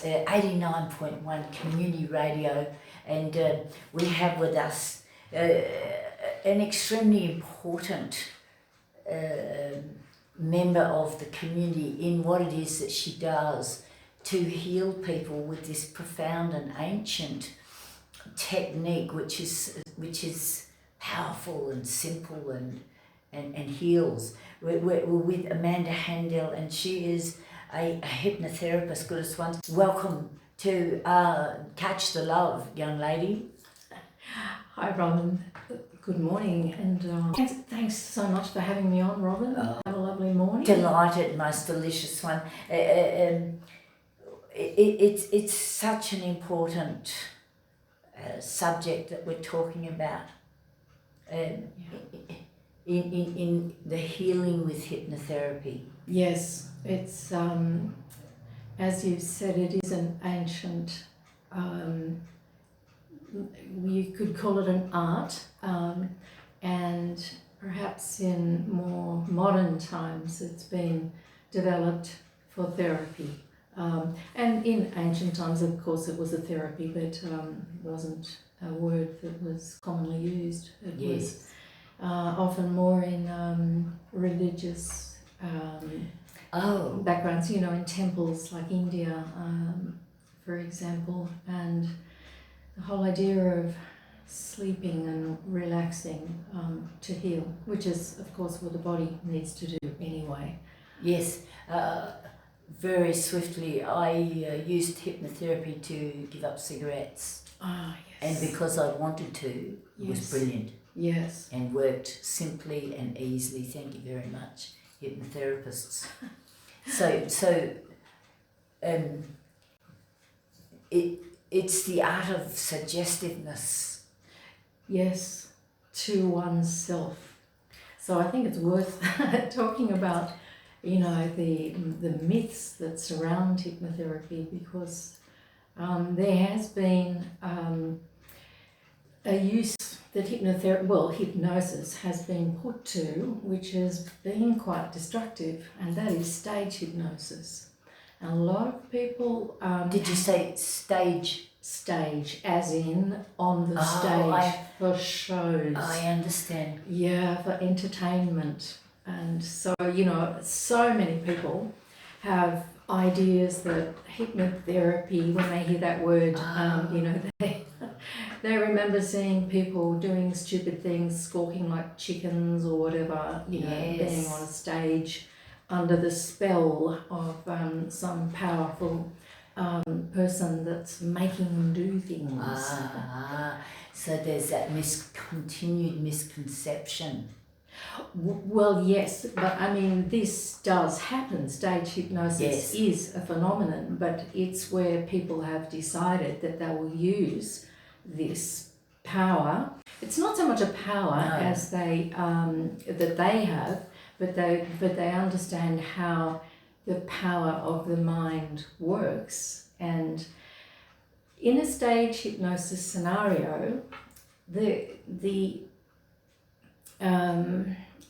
89.1 community radio, and we have with us an extremely important member of the community in what it is that she does to heal people with this profound and ancient technique, which is powerful and simple and heals. We're with Amanda Handel, and she is a hypnotherapist, goodness one. Welcome to Catch the Love, young lady. Hi, Robyn. Good morning, and thanks so much for having me on, Robyn. Have a lovely morning. Delighted, most delicious one. It's such an important subject that we're talking about in the healing with hypnotherapy. Yes, it's as you said, it is an ancient. You could call it an art, and perhaps in more modern times, it's been developed for therapy. And in ancient times, of course, it was a therapy, but it wasn't a word that was commonly used. It was often more in religious backgrounds, you know, in temples like India, for example, and the whole idea of sleeping and relaxing to heal, which is, of course, what the body needs to do anyway. Yes. Very swiftly, I used hypnotherapy to give up cigarettes. Ah, yes. And because I wanted to, it was brilliant. Yes. And worked simply and easily. Thank you very much, hypnotherapists. It's the art of suggestiveness. Yes, to oneself. So I think it's worth talking about, you know, the myths that surround hypnotherapy, because there has been a use that hypnosis has been put to, which has been quite destructive, and that is stage hypnosis. And a lot of people... Did you say stage? Stage, as in on the stage for shows. I understand. Yeah, for entertainment. And so, you know, so many people have ideas that hypnotherapy, when they hear that word, you know, they remember seeing people doing stupid things, squawking like chickens or whatever, you know, being on a stage under the spell of some powerful person that's making them do things. So there's that continued misconception. Well, yes, but I mean, this does happen. Stage hypnosis is a phenomenon, but it's where people have decided that they will use this power. It's not so much a power as they that they have, but they understand how the power of the mind works. And in a stage hypnosis scenario,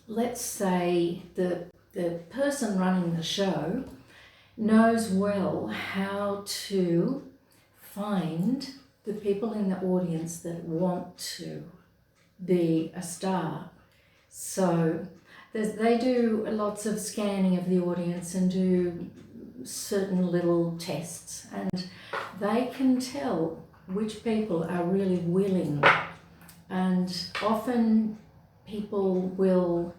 let's say the person running the show knows well how to find the people in the audience that want to be a star. So they do lots of scanning of the audience and do certain little tests, and they can tell which people are really willing. And often people will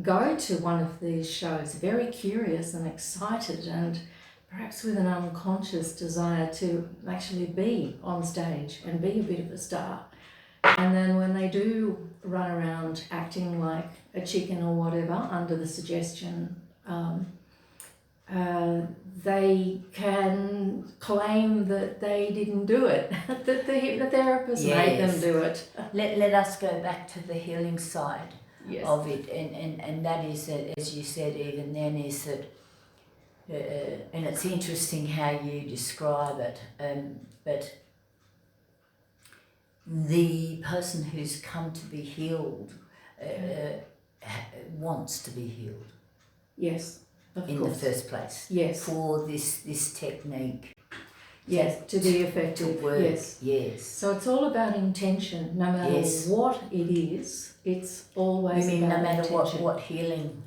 go to one of these shows very curious and excited, and perhaps with an unconscious desire to actually be on stage and be a bit of a star. And then when they do run around acting like a chicken or whatever under the suggestion, they can claim that they didn't do it, that the hypnotherapist made them do it. Let us go back to the healing side of it, and that is that, as you said even then, is that, and it's interesting how you describe it, but the person who's come to be healed wants to be healed. Yes, of in course. the first place. Yes. For this technique. Yes, to be to effective. work. Yes. Yes. So it's all about intention. No matter Yes. what it is, it's always You mean about no matter intention. what healing?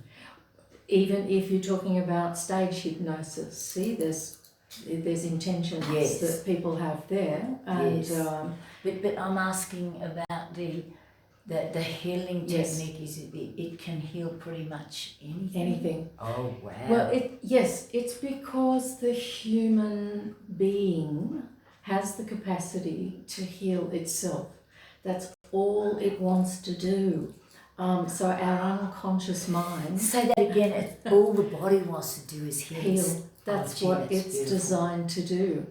Even if you're talking about stage hypnosis, see, there's intentions Yes. that people have there, and Yes. But I'm asking about the healing Yes. technique. Is it can heal pretty much anything? anything. Oh wow. Well, it's because the human being has the capacity to heal itself. That's all it wants to do. So our unconscious mind Say that again. All the body wants to do is heal. That's gee, what that's it's beautiful. designed to do.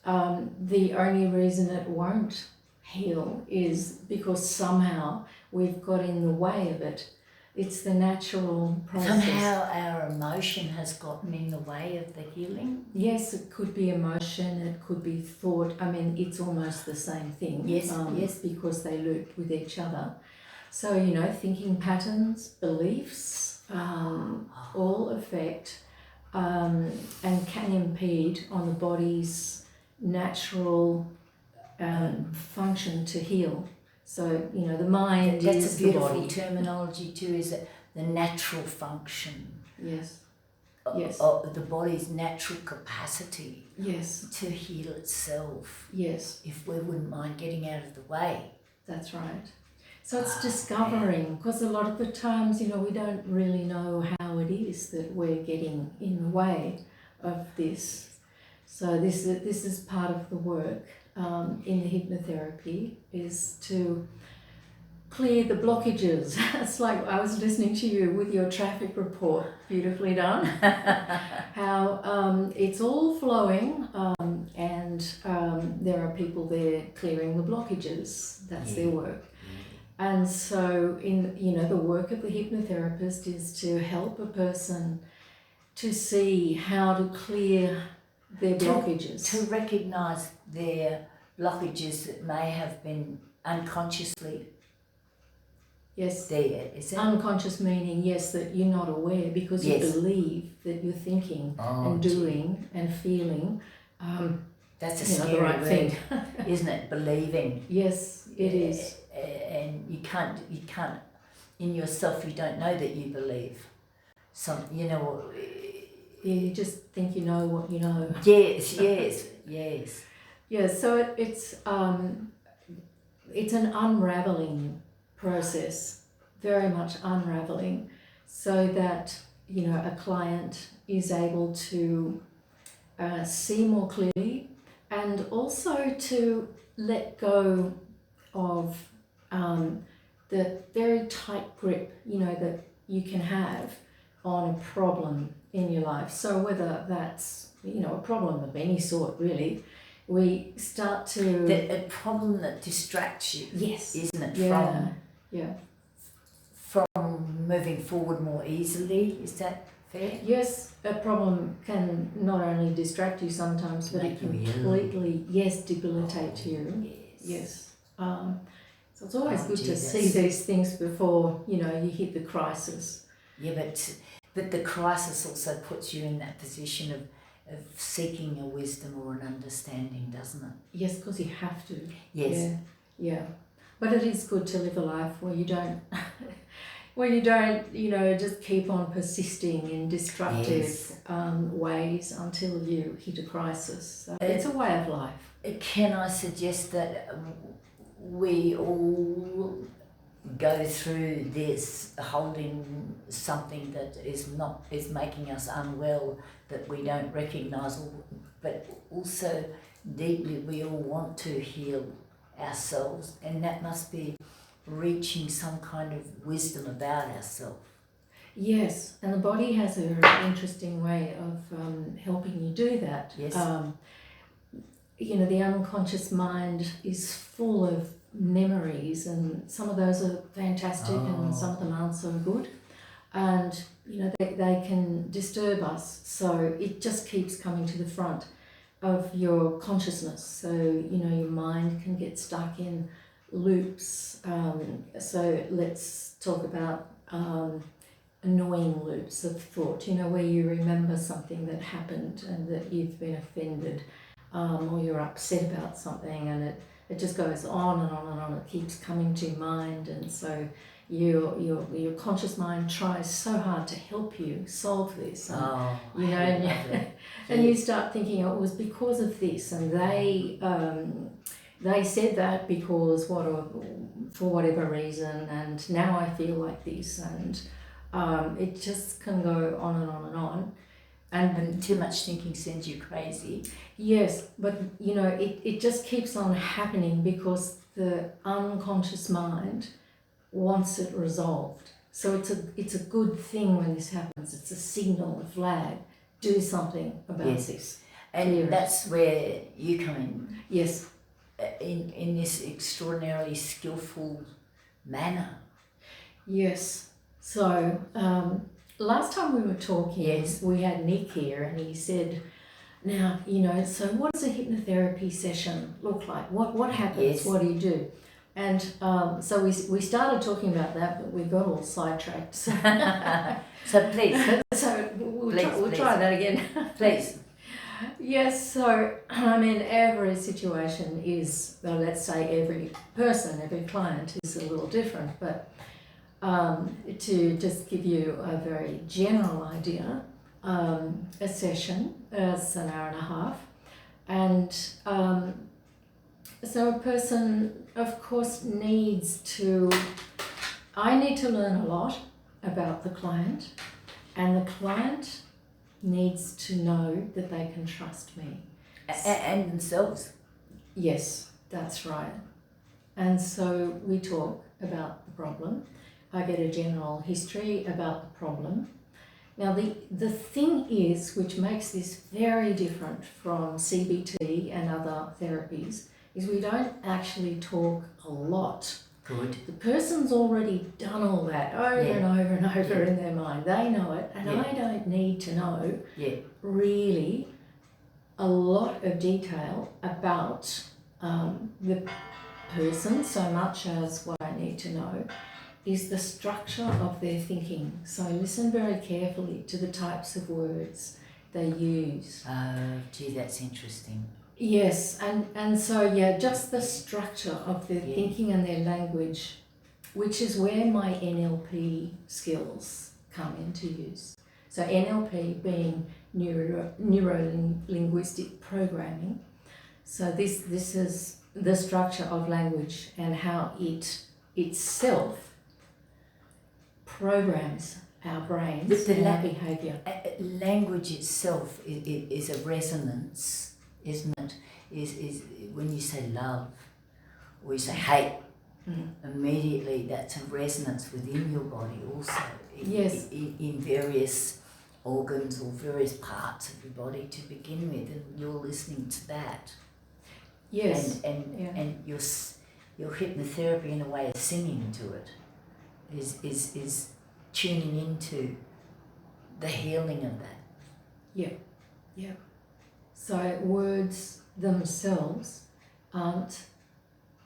The only reason it won't heal is because somehow we've got in the way of it. It's the natural process. Somehow our emotion has gotten in the way of the healing. Yes, it could be emotion, it could be thought. I mean, it's almost the same thing. Yes, yes. Because they loop with each other. So, thinking patterns, beliefs, all affect and can impede on the body's natural function to heal. So, the mind That's is a beautiful the body. terminology too, is it? The natural function. Yes. Yes. Of the body's natural capacity Yes. to heal itself. Yes. If we wouldn't mind getting out of the way. That's right. So it's discovering, because a lot of the times, we don't really know how it is that we're getting in the way of this. So this is part of the work in the hypnotherapy, is to clear the blockages. It's like I was listening to you with your traffic report, beautifully done. How it's all flowing, and there are people there clearing the blockages. That's their work. And so the work of the hypnotherapist is to help a person to see how to clear their blockages. To recognise their blockages that may have been unconsciously Yes. there, is it? Unconscious meaning, yes, that you're not aware because you believe that you're thinking and doing and feeling. That's a scary the right word, thing. isn't it? Believing. Yes, it is. And you can't, in yourself, you don't know that you believe. Yeah, you just think you know what you know. Yes. Yeah, so it's an unraveling process, very much unraveling, so that a client is able to see more clearly, and also to let go of the very tight grip that you can have on a problem in your life. So whether that's a problem of any sort, really, we start to A problem that distracts you. Yes. Isn't it? Yeah. From moving forward more easily. Is that fair? Yes, a problem can not only distract you sometimes, but it can completely, debilitate you. Yes. So it's always good to see these things before, you hit the crisis. Yeah, but the crisis also puts you in that position of seeking a wisdom or an understanding, doesn't it? Yes, because you have to. Yes. Yeah. But it is good to live a life where you don't just keep on persisting in destructive ways until you hit a crisis. So it's a way of life. Can I suggest that we all go through this holding something that is making us unwell, that we don't recognise, but also deeply we all want to heal ourselves, and that must be reaching some kind of wisdom about ourselves. Yes, and the body has a very interesting way of helping you do that. Yes. The unconscious mind is full of memories, and some of those are fantastic and some of them aren't so good, and they can disturb us, so it just keeps coming to the front of your consciousness. So your mind can get stuck in loops. So let's talk about annoying loops of thought, where you remember something that happened and that you've been offended, or you're upset about something, and it just goes on and on and on. It keeps coming to your mind, and so your conscious mind tries so hard to help you solve this. And, you know, and you start thinking, oh, it was because of this, and they said that because for whatever reason, and now I feel like this, and it just can go on and on and on. And too much thinking sends you crazy. Yes, but you know, it just keeps on happening because the unconscious mind wants it resolved. So it's a good thing when this happens. It's a signal, a flag. Do something about this. And that's where you come in. Yes. In this extraordinarily skillful manner. Yes. So last time we were talking, we had Nick here, and he said, now, you know, so what does a hypnotherapy session look like? What happens? Yes. What do you do? And so we started talking about that, but we got all sidetracked. So, please. We'll try that again. Please. Yes, so I mean, every situation is, well, let's say every person, every client is a little different, but to just give you a very general idea, a session is an hour and a half, and so a person, of course, I need to learn a lot about the client, and the client needs to know that they can trust me. And themselves. Yes, that's right. And so we talk about the problem. I get a general history about the problem. Now the thing is, which makes this very different from CBT and other therapies, is we don't actually talk a lot. Good. The person's already done all that over and over and over in their mind. They know it, and I don't need to know really a lot of detail about the person so much as what I need to know is the structure of their thinking. So listen very carefully to the types of words they use. Gee, that's interesting. Yes, and so just the structure of their thinking and their language, which is where my NLP skills come into use. So NLP being neuro-linguistic programming. So this is the structure of language and how it itself programs our brains and our behaviour. Language itself is a resonance, isn't it? Is when you say love or you say hate, immediately that's a resonance within your body also. In various organs or various parts of your body to begin with, and you're listening to that. Yes. And your hypnotherapy in a way of singing to it is tuning into the healing of that. Yeah. So words themselves aren't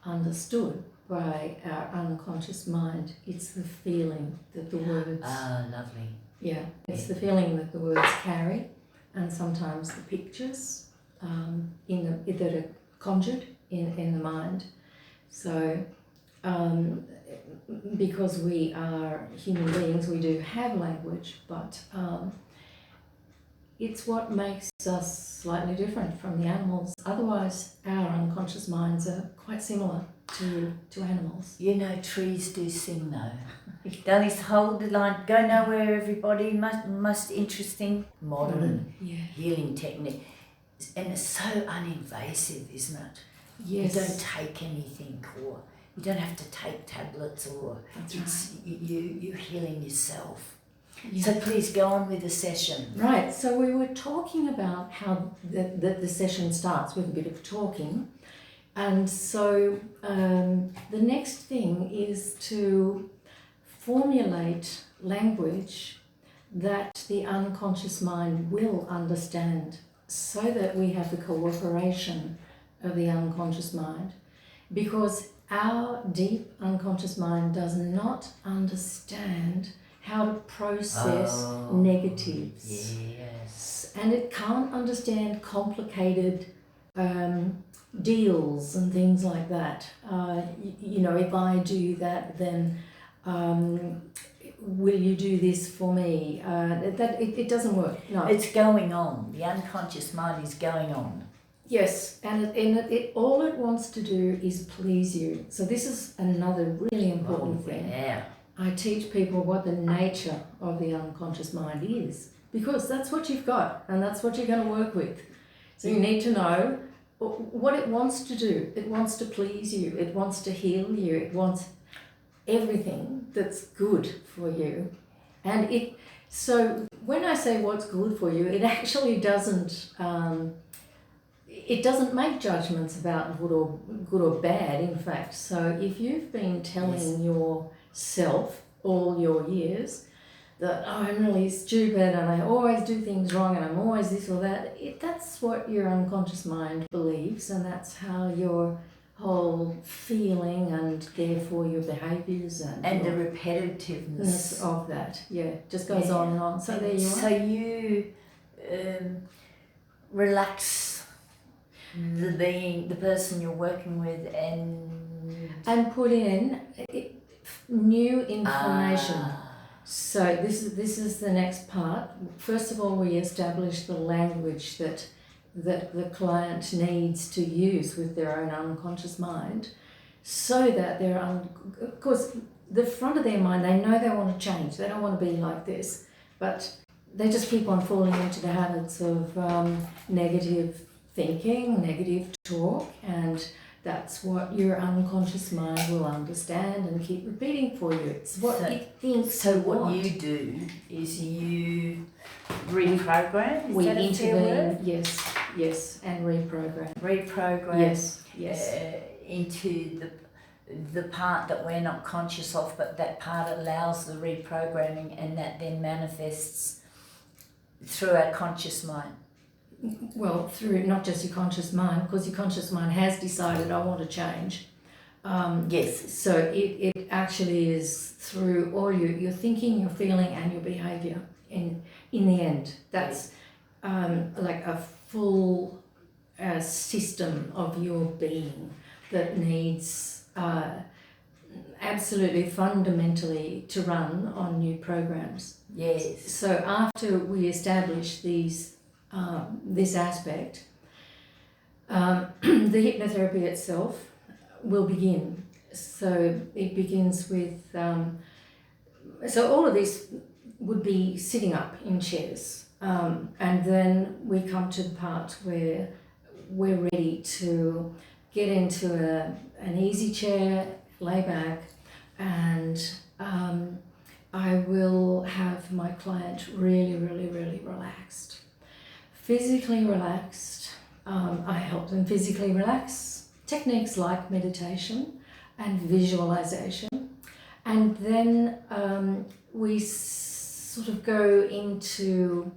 understood by our unconscious mind. It's the feeling that the words... lovely. Yeah, it's the feeling that the words carry, and sometimes the pictures that are conjured in the mind. So because we are human beings, we do have language, but it's what makes us slightly different from the animals. Otherwise, our unconscious minds are quite similar to animals. You know, trees do sing though. Darlings, hold the line, go nowhere everybody, most interesting modern healing technique. And it's so uninvasive, isn't it? Yes. You don't take anything, or you don't have to take tablets, or you're healing yourself. Yeah. So please go on with the session. Right, so we were talking about how the session starts with a bit of talking. And so the next thing is to formulate language that the unconscious mind will understand, so that we have the cooperation of the unconscious mind. Because our deep unconscious mind does not understand how to process negatives. Yes. And it can't understand complicated deals and things like that. You know, if I do that, then will you do this for me? It doesn't work. No. It's going on. The unconscious mind is going on. Yes, and it all it wants to do is please you. So this is another really important thing. Yeah. I teach people what the nature of the unconscious mind is, because that's what you've got and that's what you're going to work with. So you need to know what it wants to do. It wants to please you. It wants to heal you. It wants everything that's good for you. And so when I say what's good for you, it actually doesn't make judgments about good or bad, in fact. So if you've been telling yourself all your years that, oh, I'm really stupid and I always do things wrong and I'm always this or that, that's what your unconscious mind believes, and that's how your whole feeling and therefore your behaviours and the repetitiveness of that, just goes on and on. So there you are. So you relax the person you're working with and put in new information. So this is the next part. First of all, we establish the language that the client needs to use with their own unconscious mind, so that of course, the front of their mind, they know they want to change. They don't want to be like this, but they just keep on falling into the habits of negative thinking, negative talk, and that's what your unconscious mind will understand and keep repeating for you. It's what it thinks. So what you do is you reprogram. We intervene, yes, and reprogram. Reprogram. Yes. Into the part that we're not conscious of, but that part allows the reprogramming, and that then manifests through our conscious mind. Well, through not just your conscious mind, because your conscious mind has decided, I want to change. Yes. So it actually is through all your thinking, your feeling, and your behaviour. In the end, that's like a full system of your being that needs absolutely fundamentally to run on new programs. Yes. So after we establish this aspect, the hypnotherapy itself will begin. So it begins with, so all of this would be sitting up in chairs, and then we come to the part where we're ready to get into an easy chair, lay back, and I will have my client really, really, really relaxed. Physically relaxed. I help them physically relax. Techniques like meditation and visualization. And then we sort of go into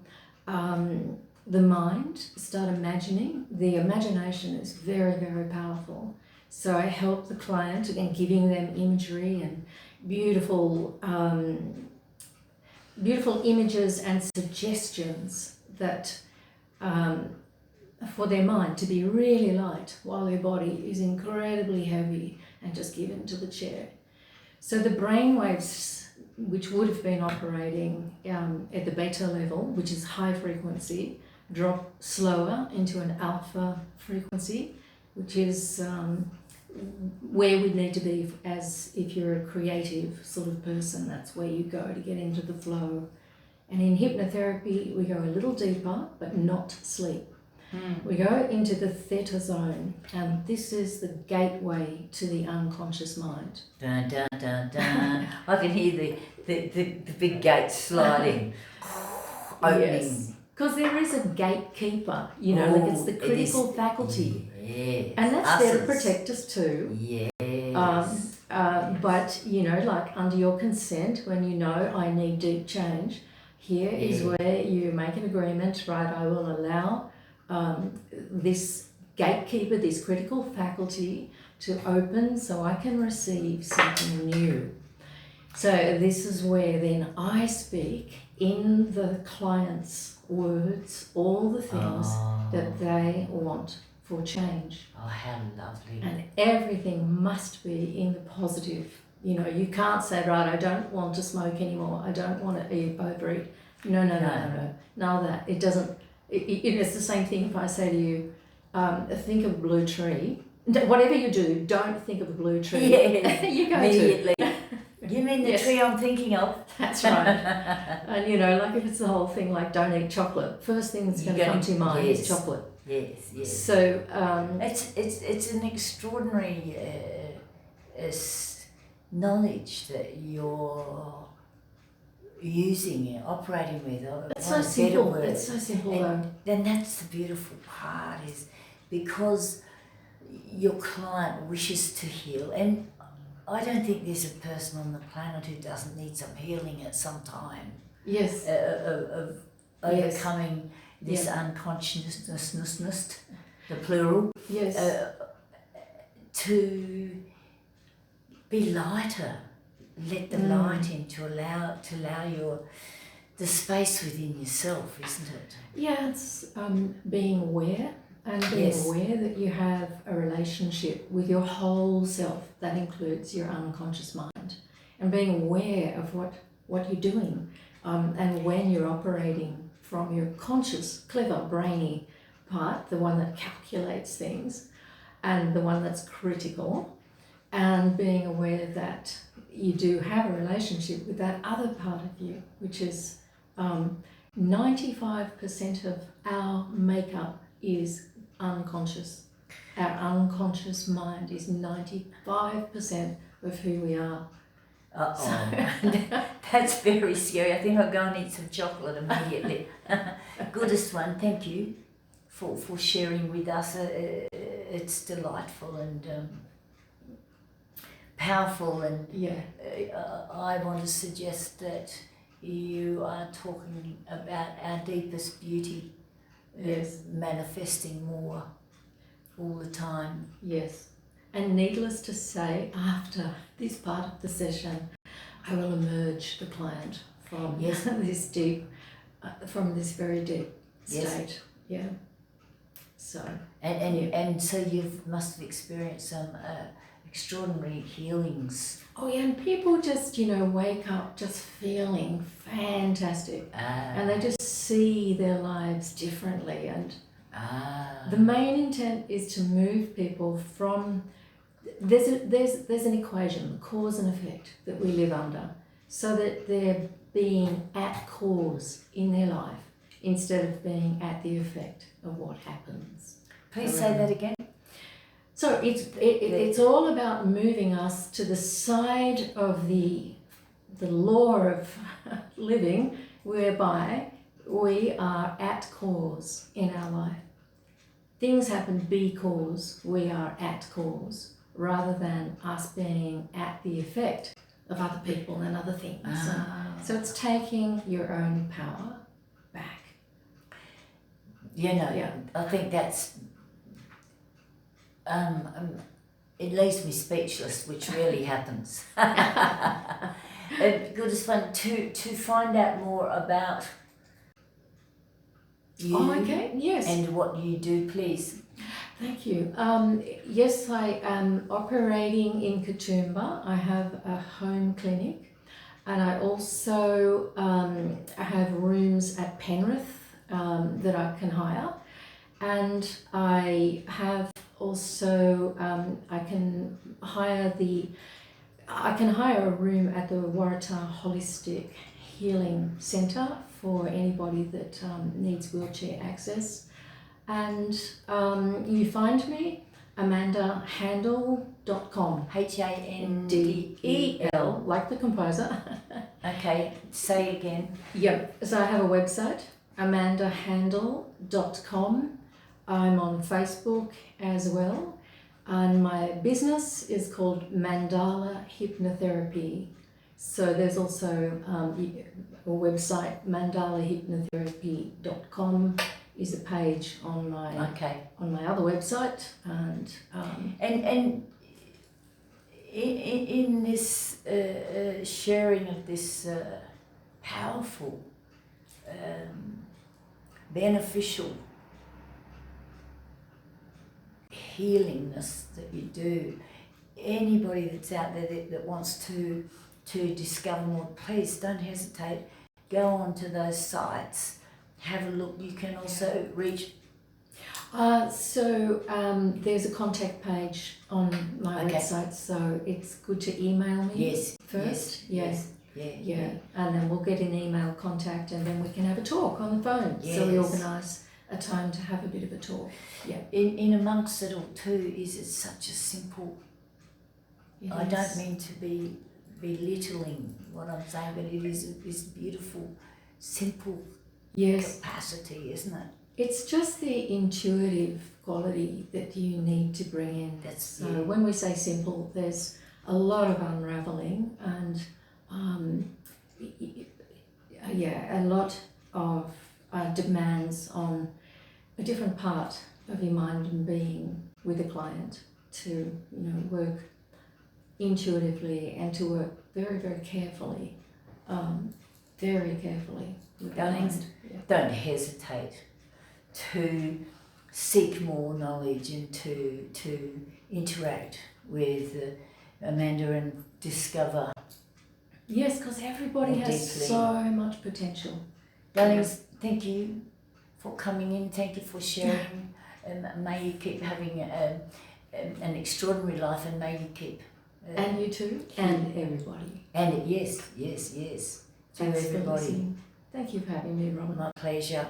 the mind, start imagining. The imagination is very, very powerful. So I help the client in giving them imagery and beautiful images and suggestions that for their mind to be really light while their body is incredibly heavy and just given to the chair. So the brain waves, which would have been operating at the beta level, which is high frequency, drop slower into an alpha frequency, which is where we need to be as if you're a creative sort of person. That's where you go to get into the flow. And in hypnotherapy, we go a little deeper, but not sleep. We go into the theta zone, and this is the gateway to the unconscious mind. Dun, dun, dun, dun. I can hear the big gate sliding, opening. Yes, because there is a gatekeeper, like it's the critical faculty. Yes. And that's there to protect us too. Yes. But, like under your consent, when you know I need deep change, here is where you make an agreement, right? I will allow this gatekeeper, this critical faculty to open so I can receive something new. So this is where then I speak in the client's words all the things that they want for change. Oh, how lovely. And everything must be in the positive. You know, you can't say, right, I don't want to smoke anymore. I don't want to overeat. No. None of that. It doesn't, it's the same thing if I say to you, think of a blue tree. Whatever you do, don't think of a blue tree. Yes, you go immediately. to. You mean the Yes. tree I'm thinking of? That's right. And you know, like if it's the whole thing like don't eat chocolate, first thing that's going to come to your mind is chocolate. Yes. So it's an extraordinary knowledge that you're using, operating with. it's so simple. It's so simple though. Then that's the beautiful part, is because your client wishes to heal, and I don't think there's a person on the planet who doesn't need some healing at some time. Yes. Of overcoming this unconsciousness, the plural. Yes. To be lighter, let the light in, to allow the space within yourself, isn't it? Yeah, it's being aware and being aware that you have a relationship with your whole self. That includes your unconscious mind, and being aware of what you're doing, and when you're operating from your conscious, clever, brainy part, the one that calculates things, and the one that's critical, and being aware that you do have a relationship with that other part of you, which is 95% of our makeup is unconscious. Our unconscious mind is 95% of who we are. That's very scary. I think I'll go and eat some chocolate immediately. Goodest one, thank you for sharing with us. It's delightful and powerful, and I want to suggest that you are talking about our deepest beauty, manifesting more all the time. Yes. And needless to say, after this part of the session, I will emerge the client from this deep, from this very deep state. Yeah. So. And so you must have experienced some extraordinary healings. Oh yeah, and people just wake up just feeling fantastic, and they just see their lives differently. And the main intent is to move people from. There's an equation, the cause and effect, that we live under, so that they're being at cause in their life instead of being at the effect of what happens. Please say that again. So it's all about moving us to the side of the law of living, whereby we are at cause in our life. Things happen because we are at cause, rather than us being at the effect of other people and other things. So it's taking your own power back. I think that's it leaves me speechless, which really happens. Good as fun to find out more about you. And what you do, please. Thank you. Yes, I am operating in Katoomba. I have a home clinic, and I also have rooms at Penrith that I can hire, and I have also I can hire a room at the Waratah Holistic Healing Centre for anybody that needs wheelchair access. And you find me amandahandel.com. Handel, like the composer. Okay, say again. Yep. So I have a website, amandahandel.com. I'm on Facebook as well. And my business is called Mandala Hypnotherapy. So there's also a website, mandalahypnotherapy.com is a page on my other website, and in this sharing of this powerful, beneficial healingness that you do. Anybody that's out there that wants to discover more, please don't hesitate. Go onto those sites, have a look. You can also reach. There's a contact page on my website, so it's good to email me Yes. first. Yes. Yeah. And then we'll get an email contact, and then we can have a talk on the phone. Yes. So we organise a time to have a bit of a talk. Yeah. In amongst it all too, it's such a simple. I don't mean to be belittling what I'm saying, but it is this beautiful, simple capacity, isn't it? It's just the intuitive quality that you need to bring in. When we say simple, there's a lot of unraveling and a lot of demands on a different part of your mind and being with a client to work intuitively and to work very, very carefully, with Darlings, don't hesitate to seek more knowledge and to interact with Amanda and discover. Yes, because everybody has so much potential. Darlings, thank you for coming in. Thank you for sharing. May you keep having an extraordinary life, and may you keep. And you too, and everybody. And yes. To Thanks everybody. for listening. Thank you for having me, Robyn. My pleasure.